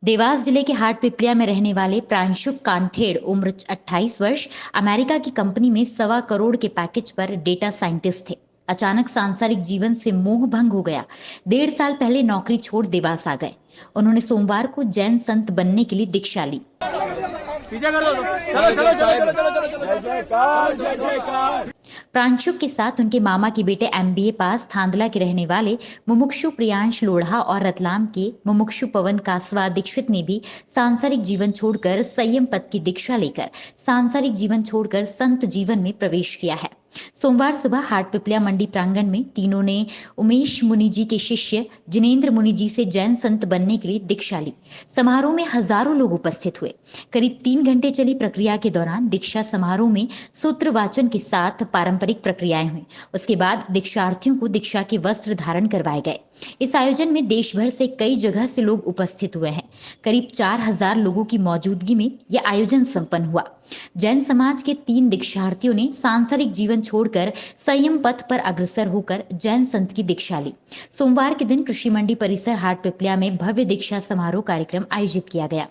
देवास जिले के हाट पिपलिया में रहने वाले प्रांशुक कांठेड़ उम्र 28 वर्ष अमेरिका की कंपनी में 1.25 करोड़ के पैकेज पर डेटा साइंटिस्ट थे। अचानक सांसारिक जीवन से मोह भंग हो गया। 1.5 साल पहले नौकरी छोड़ देवास आ गए। उन्होंने सोमवार को जैन संत बनने के लिए दीक्षा ली। पीछे कर दो। चलो चलो चलो चलो चलो चलो चलो। जय जयकार जय जयकार। प्रांशुक के साथ उनके मामा के बेटे MBA पास थांदला के रहने वाले मुमुक्षु प्रियांश लोढ़ा और रतलाम के मुमुक्षु पवन कासवा दीक्षित ने भी सांसारिक जीवन छोड़कर संयम पद की दीक्षा लेकर सांसारिक जीवन छोड़कर संत जीवन में प्रवेश किया है। सोमवार सुबह हाट पिपलिया मंडी प्रांगण में तीनों ने उमेश मुनि जी के शिष्य जिनेन्द्र मुनि जी से जैन संत बनने के लिए दीक्षा ली। समारोह में हजारों लोग उपस्थित हुए। करीब 3 घंटे चली प्रक्रिया के दौरान दीक्षा समारोह में सूत्र वाचन के साथ पारंपरिक प्रक्रियाएं हुई। उसके बाद दीक्षार्थियों को दीक्षा के वस्त्र धारण करवाए गए। इस आयोजन में देश भर से कई जगह से लोग उपस्थित हुए हैं। करीब 4000 लोगों की मौजूदगी में यह आयोजन संपन्न हुआ। जैन समाज के 3 दीक्षार्थियों ने सांसारिक जीवन छोड़कर संयम पथ पर अग्रसर होकर जैन संत की दीक्षा ली। सोमवार के दिन कृषि मंडी परिसर हाट पिपलिया में भव्य दीक्षा समारोह कार्यक्रम आयोजित किया गया,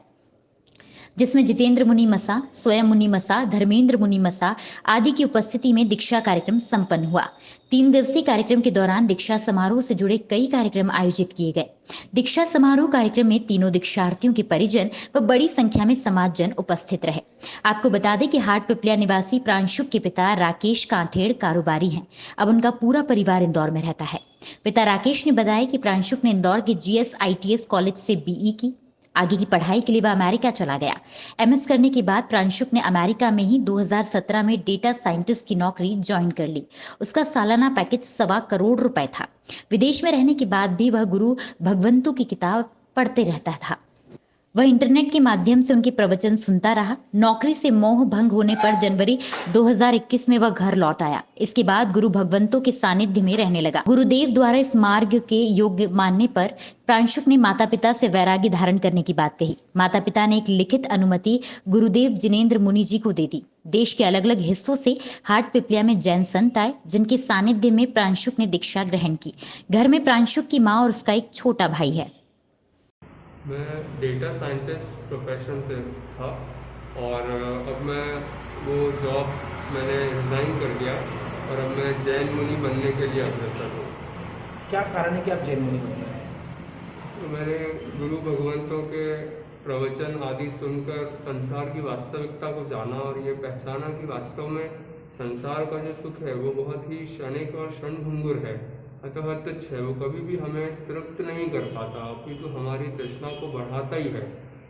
जिसमें जितेंद्र मुनि मसा, स्वयं मुनि मसा, धर्मेंद्र मुनि मसा आदि की उपस्थिति में दीक्षा कार्यक्रम संपन्न हुआ। 3 दिवसीय कार्यक्रम के दौरान दीक्षा समारोह से जुड़े कई कार्यक्रम आयोजित किए गए। दीक्षा समारोह कार्यक्रम में तीनों दीक्षार्थियों के परिजन व बड़ी संख्या में समाजजन उपस्थित रहे। आपको बता दें कि हाट पिपलिया निवासी प्रांशुक के पिता राकेश कांठेड़ कारोबारी हैं। अब उनका पूरा परिवार इंदौर में रहता है। पिता राकेश ने बताया कि प्रांशुक ने इंदौर के GS ITS कॉलेज से BE की। आगे की पढ़ाई के लिए वह अमेरिका चला गया। MS करने के बाद प्रांशुक ने अमेरिका में ही 2017 में डेटा साइंटिस्ट की नौकरी ज्वाइन कर ली। उसका सालाना पैकेज 1.25 करोड़ रुपए था। विदेश में रहने के बाद भी वह गुरु भगवंतु की किताब पढ़ते रहता था। वह इंटरनेट के माध्यम से उनके प्रवचन सुनता रहा। नौकरी से मोह भंग होने पर जनवरी 2021 में वह घर लौट आया। इसके बाद गुरु भगवंतों के सानिध्य में रहने लगा। गुरुदेव द्वारा इस मार्ग के योग्य मानने पर प्रांशुक ने माता पिता से वैराग्य धारण करने की बात कही। माता पिता ने एक लिखित अनुमति गुरुदेव जिनेन्द्र मुनि जी को दे दी। देश के अलग अलग हिस्सों से हाट पिपलिया में जैन संत आए, जिनके सानिध्य में प्रांशुक ने दीक्षा ग्रहण की। घर में प्रांशुक की माँ और उसका एक छोटा भाई है। मैं डेटा साइंटिस्ट प्रोफेशन से था और अब मैं वो जॉब मैंने रिज़ाइन कर दिया और अब मैं जैन मुनि बनने के लिए अग्रसर हूँ। क्या कारण है कि आप जैन मुनि बन रहे हैं? तो मैंने गुरु भगवंतों के प्रवचन आदि सुनकर संसार की वास्तविकता को जाना और ये पहचाना कि वास्तव में संसार का जो सुख है वो बहुत ही क्षणिक और क्षणभंगुर है, अतः तुच्छ है, वो कभी भी हमें तृप्त नहीं कर पाता, अपितु हमारी तृष्णा को बढ़ाता ही है।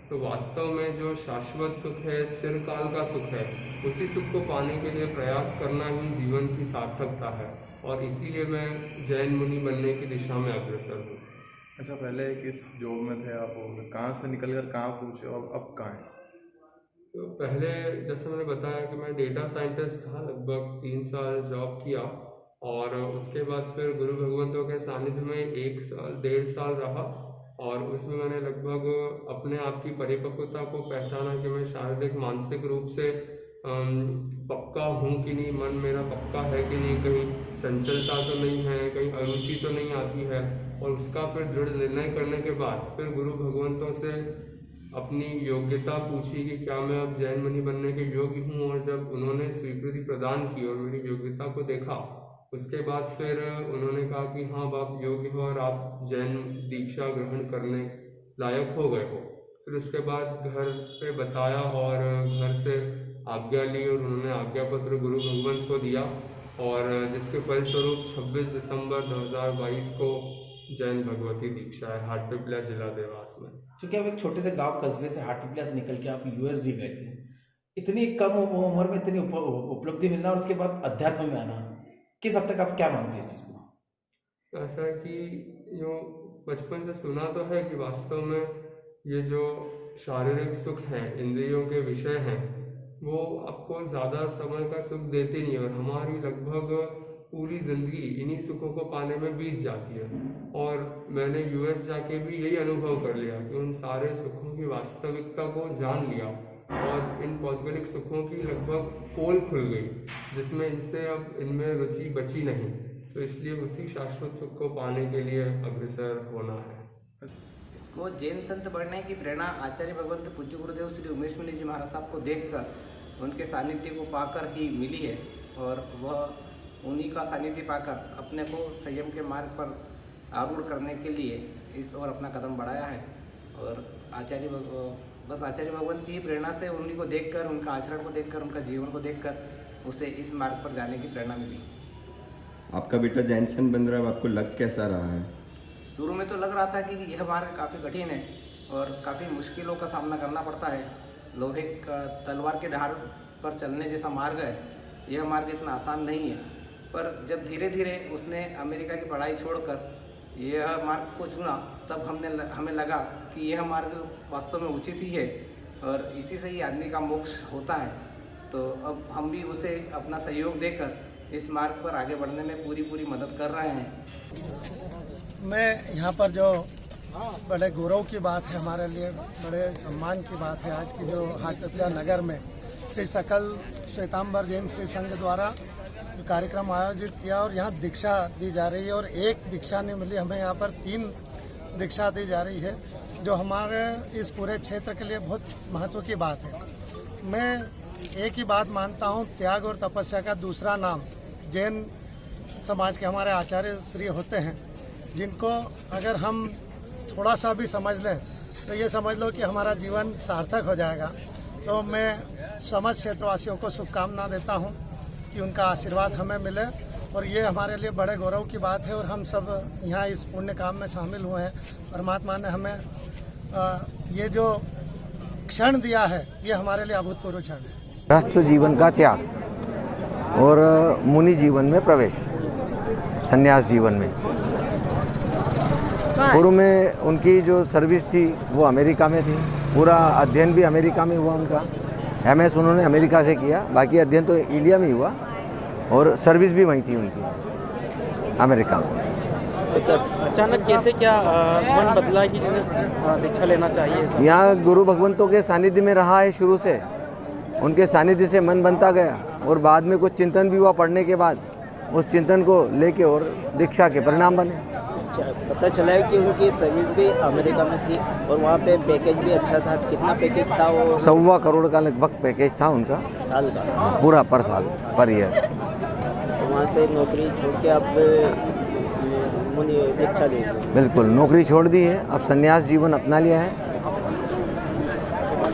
तो वास्तव में जो शाश्वत सुख है, चिरकाल का सुख है, उसी सुख को पाने के लिए प्रयास करना ही जीवन की सार्थकता है और इसीलिए मैं जैन मुनि बनने की दिशा में अग्रसर हूँ। अच्छा, पहले किस जॉब में थे आप और कहाँ से निकलकर कहाँ पहुँचे और अब कहाँ हैं? तो पहले जैसे मैंने बताया कि मैं डेटा साइंटिस्ट था, लगभग 3 साल जॉब किया और उसके बाद फिर गुरु भगवंतों के सानिध्य में 1 साल 1.5 साल रहा और उसमें मैंने लगभग अपने आप की परिपक्वता को पहचाना कि मैं शारीरिक मानसिक रूप से पक्का हूँ कि नहीं, मन मेरा पक्का है कि नहीं, कहीं चंचलता तो नहीं है, कहीं अरुचि तो नहीं आती है। और उसका फिर दृढ़ निर्णय करने के बाद फिर गुरु भगवंतों से अपनी योग्यता पूछी कि क्या मैं अब जैन मुनि बनने के योग्य हूँ, और जब उन्होंने स्वीकृति प्रदान की और मेरी योग्यता को देखा, उसके बाद फिर उन्होंने कहा कि हाँ आप योग्य हो और आप जैन दीक्षा ग्रहण करने लायक हो गए हो। फिर उसके बाद घर पे बताया और घर से आज्ञा ली और उन्होंने आज्ञा पत्र गुरु भगवंत को दिया और जिसके फलस्वरूप 26 दिसंबर 2022 को जैन भगवती दीक्षा है हाट पिपलिया जिला देवास में। क्योंकि आप एक छोटे से गांव कस्बे से हाट पिपलिया से निकल के आप US भी गए थे, इतनी कम उम्र में इतनी उपलब्धि मिलना और उसके बाद अध्यात्म में आना, किस हद तक आप क्या मानते हैं इस चीज़ को? ऐसा है कि जो बचपन से सुना तो है कि वास्तव में ये जो शारीरिक सुख है, इंद्रियों के विषय हैं, वो आपको ज़्यादा समय का सुख देते नहीं और हमारी लगभग पूरी ज़िंदगी इन्हीं सुखों को पाने में बीत जाती है। और मैंने US जाके भी यही अनुभव कर लिया कि उन सारे सुखों की वास्तविकता को जान लिया और इन भौगोलिक सुखों की लगभग पोल खुल गई, जिसमें इनसे अब इनमें रुचि बची नहीं। तो इसलिए उसी शाश्वत सुख को पाने के लिए अग्रसर होना है। वो जैन संत बनने की प्रेरणा आचार्य भगवंत पूज्य गुरुदेव श्री उमेश मुनि जी महाराज साहब को देखकर, उनके सानिध्य को पाकर ही मिली है। और वह उन्हीं का सानिध्य पाकर अपने को संयम के मार्ग पर आरूढ़ करने के लिए इस ओर अपना कदम बढ़ाया है। और बस आचार्य भगवंत की ही प्रेरणा से उन्हीं को देखकर, उनका आचरण को देखकर, उनका जीवन को देखकर उसे इस मार्ग पर जाने की प्रेरणा मिली। आपका बेटा जैन संत बन रहा है, आपको लग कैसा रहा है? शुरू में तो लग रहा था कि यह मार्ग काफ़ी कठिन है और काफ़ी मुश्किलों का सामना करना पड़ता है। लोहे का तलवार के धार पर चलने जैसा मार्ग है, यह मार्ग इतना आसान नहीं है। पर जब धीरे धीरे उसने अमेरिका की पढ़ाई छोड़कर यह मार्ग को चुना, तब हमें लगा कि यह मार्ग वास्तव में उचित ही है और इसी से ही आदमी का मोक्ष होता है। तो अब हम भी उसे अपना सहयोग देकर इस मार्ग पर आगे बढ़ने में पूरी मदद कर रहे हैं। मैं यहाँ पर जो बड़े गौरव की बात है, हमारे लिए बड़े सम्मान की बात है आज की जो हाटपिपलिया नगर में श्री सकल श्वेतांबर जैन श्री संघ द्वारा जो कार्यक्रम आयोजित किया और यहाँ दीक्षा दी जा रही है। और एक दीक्षा नहीं मिली, हमें यहाँ पर 3 दीक्षा दी जा रही है, जो हमारे इस पूरे क्षेत्र के लिए बहुत महत्व की बात है। मैं एक ही बात मानता हूँ, त्याग और तपस्या का दूसरा नाम जैन समाज के हमारे आचार्य श्री होते हैं, जिनको अगर हम थोड़ा सा भी समझ लें तो ये समझ लो कि हमारा जीवन सार्थक हो जाएगा। तो मैं समस्त क्षेत्रवासियों को शुभकामना देता हूँ कि उनका आशीर्वाद हमें मिले और ये हमारे लिए बड़े गौरव की बात है। और हम सब यहाँ इस पुण्य काम में शामिल हुए हैं। परमात्मा ने हमें ये जो क्षण दिया है, ये हमारे लिए अभूतपूर्व क्षण है। गृहस्थ जीवन का त्याग और मुनि जीवन में प्रवेश, संन्यास जीवन में। पूर्व में उनकी जो सर्विस थी वो अमेरिका में थी, पूरा अध्ययन भी अमेरिका में हुआ उनका। MS उन्होंने अमेरिका से किया, बाकी अध्ययन तो इंडिया में ही हुआ और सर्विस भी वहीं थी उनकी अमेरिका में। अचानक कैसे क्या मन बदला कि दीक्षा लेना चाहिए? यहाँ गुरु भगवंतों के सानिध्य में रहा है शुरू से, उनके सानिध्य से मन बनता गया और बाद में कुछ चिंतन भी हुआ पढ़ने के बाद, उस चिंतन को लेके और दीक्षा के परिणाम बने। पता चला है कि उनकी सर्विस भी अमेरिका में थी और वहाँ पे पैकेज भी अच्छा था। कितना पैकेज था वो? 1.25 करोड़ का लगभग पैकेज था उनका साल का, पूरा पर साल, पर ईयर। तो वहाँ से नौकरी छोड़ के अब मुनि दीक्षा ले? बिल्कुल, नौकरी छोड़ दी है, अब संन्यास जीवन अपना लिया है